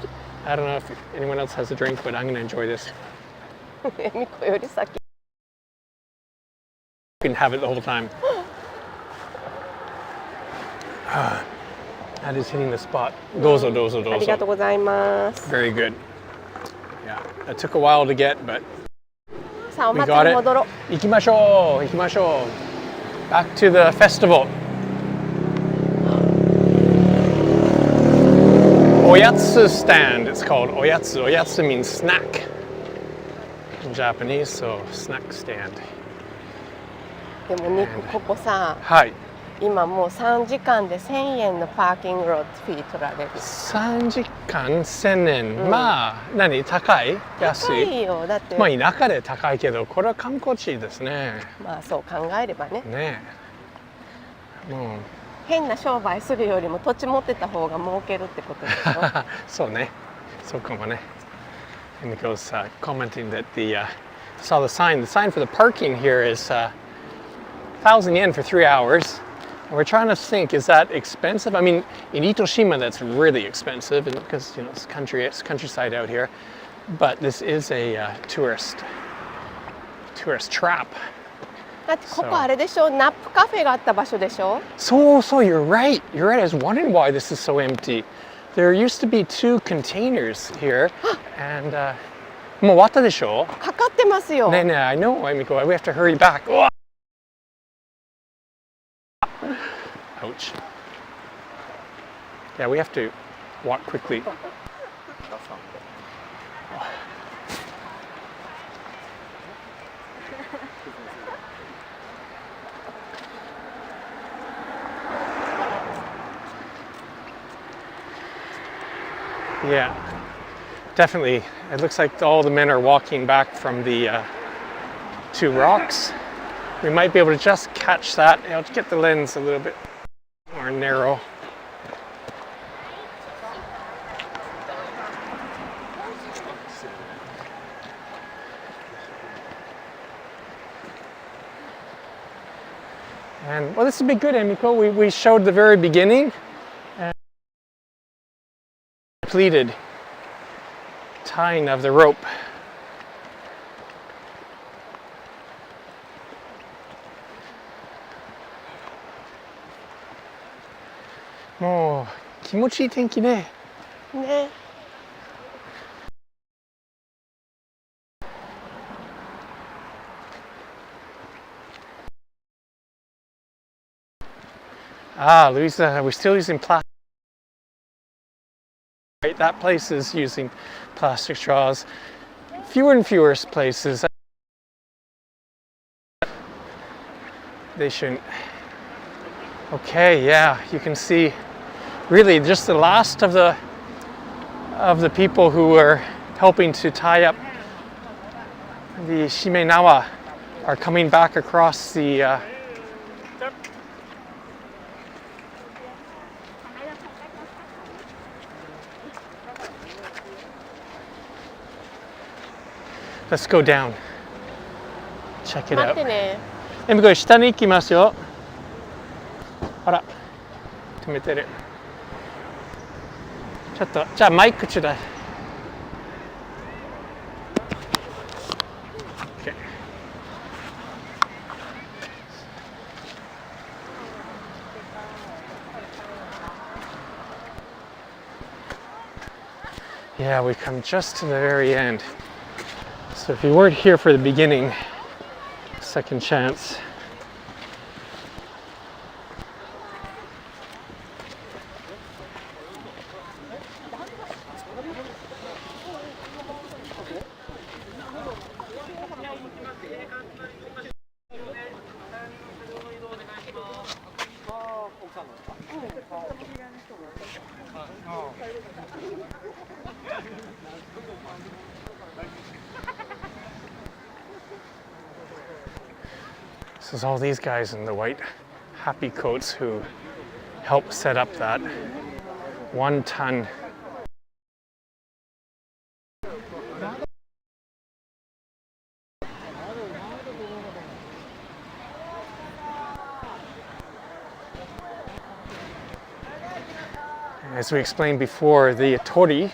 I don't know if anyone else has a drink, but I'm going to enjoy this. エミコより先。You can have it the whole time. That is hitting the spot. どうぞ。ありがとうございます。Very good. Yeah, it took a while to get, but さあ、お祭りに戻ろう。行きましょう。Back to the festival. Oyatsu stand, it's called. Oyatsu. Oyatsu means snack in Japanese, so snack stand. でもニック、ここさ、今もう3時間で1000円のパーキングロットフィー取られる。3時間1000円、まあ高い？安い？高いよ。だってまあ田舎で高いけど、これは観光地ですね。まあそう考えればね。もう変な商売するよりも土地持ってた方が儲けるってことでしょ。そうね。そうかもね。And it goes commenting that saw the sign for the parking here is 1,000 yen for 3 hours. And we're trying to think, is that expensive? I mean, in Itoshima, that's really expensive because it's countryside out here. But this is a tourist trap. だってここあれでしょ、ナップカフェがあった場所でしょ。So you're right. I was wondering why this is so empty. There used to be 2 containers here, and もう終わったでしょ。かかってますよ。ねえ、I know, Emiko. We have to hurry back. Ouch. Yeah, we have to walk quickly. Yeah, definitely. It looks like all the men are walking back from the 2 rocks. We might be able to just catch that. I'll get the lens a little bit more narrow. And well, this would be good, Emiko. We showed the very beginning. Completed tying of the rope. Mo, 気持ちいい天気ね。ね。Louisa, we're still using plastic. Right, that place is using plastic straws. Fewer and fewer places. they shouldn't. Okay, yeah, you can see really just the last of the people who were helping to tie up the Shimenawa are coming back across the Let's go down. Check it 待っ out. てね。えみこ下に行きますよ。あら、止めてる。ちょっと、じゃあマイクちょうだい。Okay. Yeah, we come just to the very end. So if you weren't here for the beginning, second chance. This is all these guys in the white happy coats who helped set up that 1 ton. As we explained before, the Tori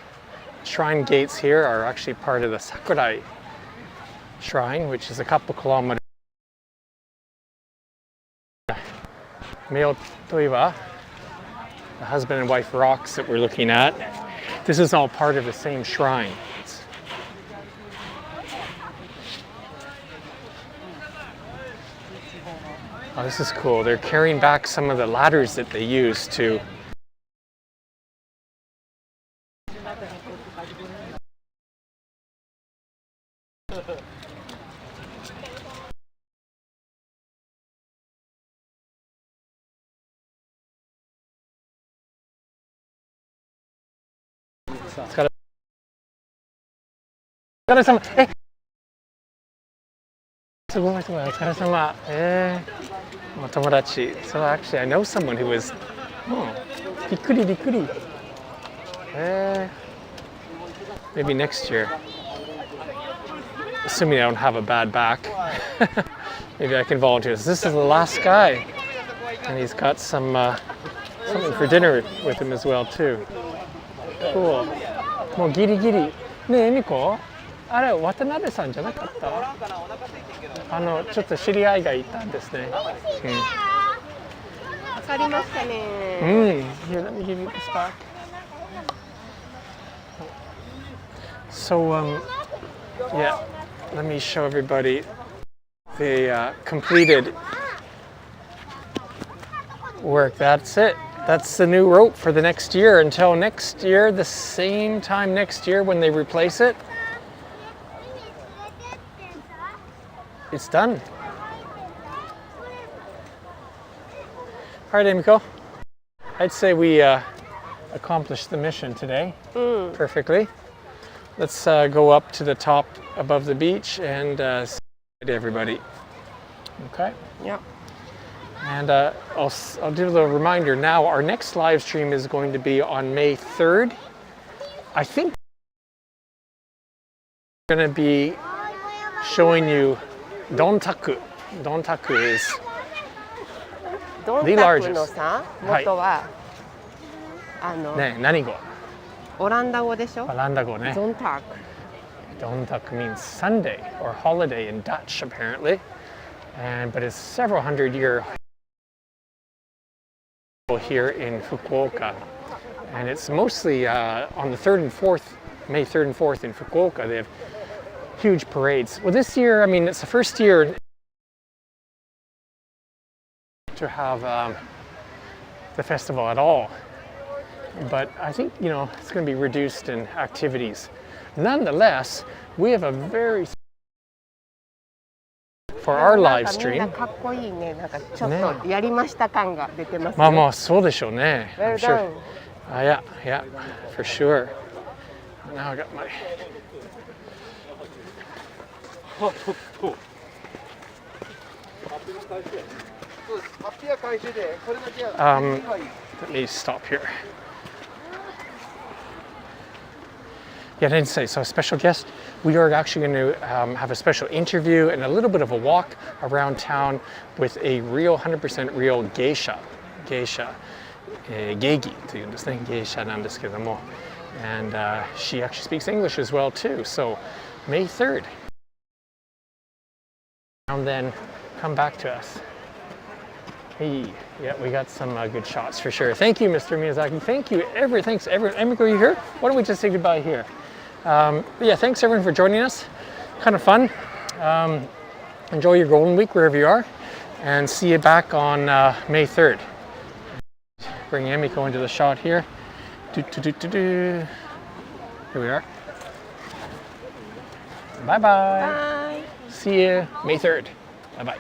shrine gates here are actually part of the Sakurai shrine, which is a couple kilometers. Meoto-iwa, the husband and wife rocks that we're looking at. This is all part of the same shrine. Oh, this is cool. They're carrying back some of the ladders that they used to So actually I know someone who was maybe next year, assuming I don't have a bad back. Maybe I can volunteer. This is the last guy, and he's got some something for dinner with him as well too. Cool. もうギリギリ。ねえ、エミコ、あれ渡辺さんじゃなかった？ちょっと知り合いがいたんですね。わかりましたね。Here, let me give you this back. So, yeah, let me show everybody the completed work. That's it. That's the new rope for the next year. Until next year, the same time next year when they replace it, it's done. All right, Emiko. I'd say we accomplished the mission today perfectly. Let's go up to the top above the beach and say hi to everybody. Okay? Yeah. And I'll do the reminder now. Our next live stream is going to be on May 3rd. I think we're going to be showing you Dontaku. Dontaku is the largest. のさ、元は、ね、何語？オランダ語でしょ？オランダ語ね。Dontaku. Dontaku means Sunday or holiday in Dutch, apparently. But it's several hundred year here in Fukuoka. And it's mostly on the 3rd and 4th, May 3rd and 4th in Fukuoka. They have huge parades. Well, this year, I mean, it's the first year to have the festival at all. But I think, you know, it's going to be reduced in activities. Nonetheless, we have a very for our なん live かみんな stream. かっこいいね。なんかちょっとやりました感が出てますよ。まあまあそうでしょうね。 Well I'm sure. done. Yeah, yeah, for sure. Now I got my. ハッピー回収でこれだけは Let me stop here. Yeah, I didn't say. So, a special guest. We are actually going to have a special interview and a little bit of a walk around town with a real, 100% real geisha. Geisha. Geigi というんですね。geisha なんですけども。And she actually speaks English as well, too. So, May 3rd. And then come back to us. Hey, yeah, we got some good shots for sure. Thank you, Mr. Miyazaki. Thank you, everyone. Thanks, everyone. Emiko, are you here? Why don't we just say goodbye here? Yeah, thanks everyone for joining us. Kind of fun. Enjoy your Golden Week wherever you are, and see you back on May 3rd. Bring Emiko into the shot here. Here we are. Bye-bye. Bye. See you May 3rd. Bye-bye.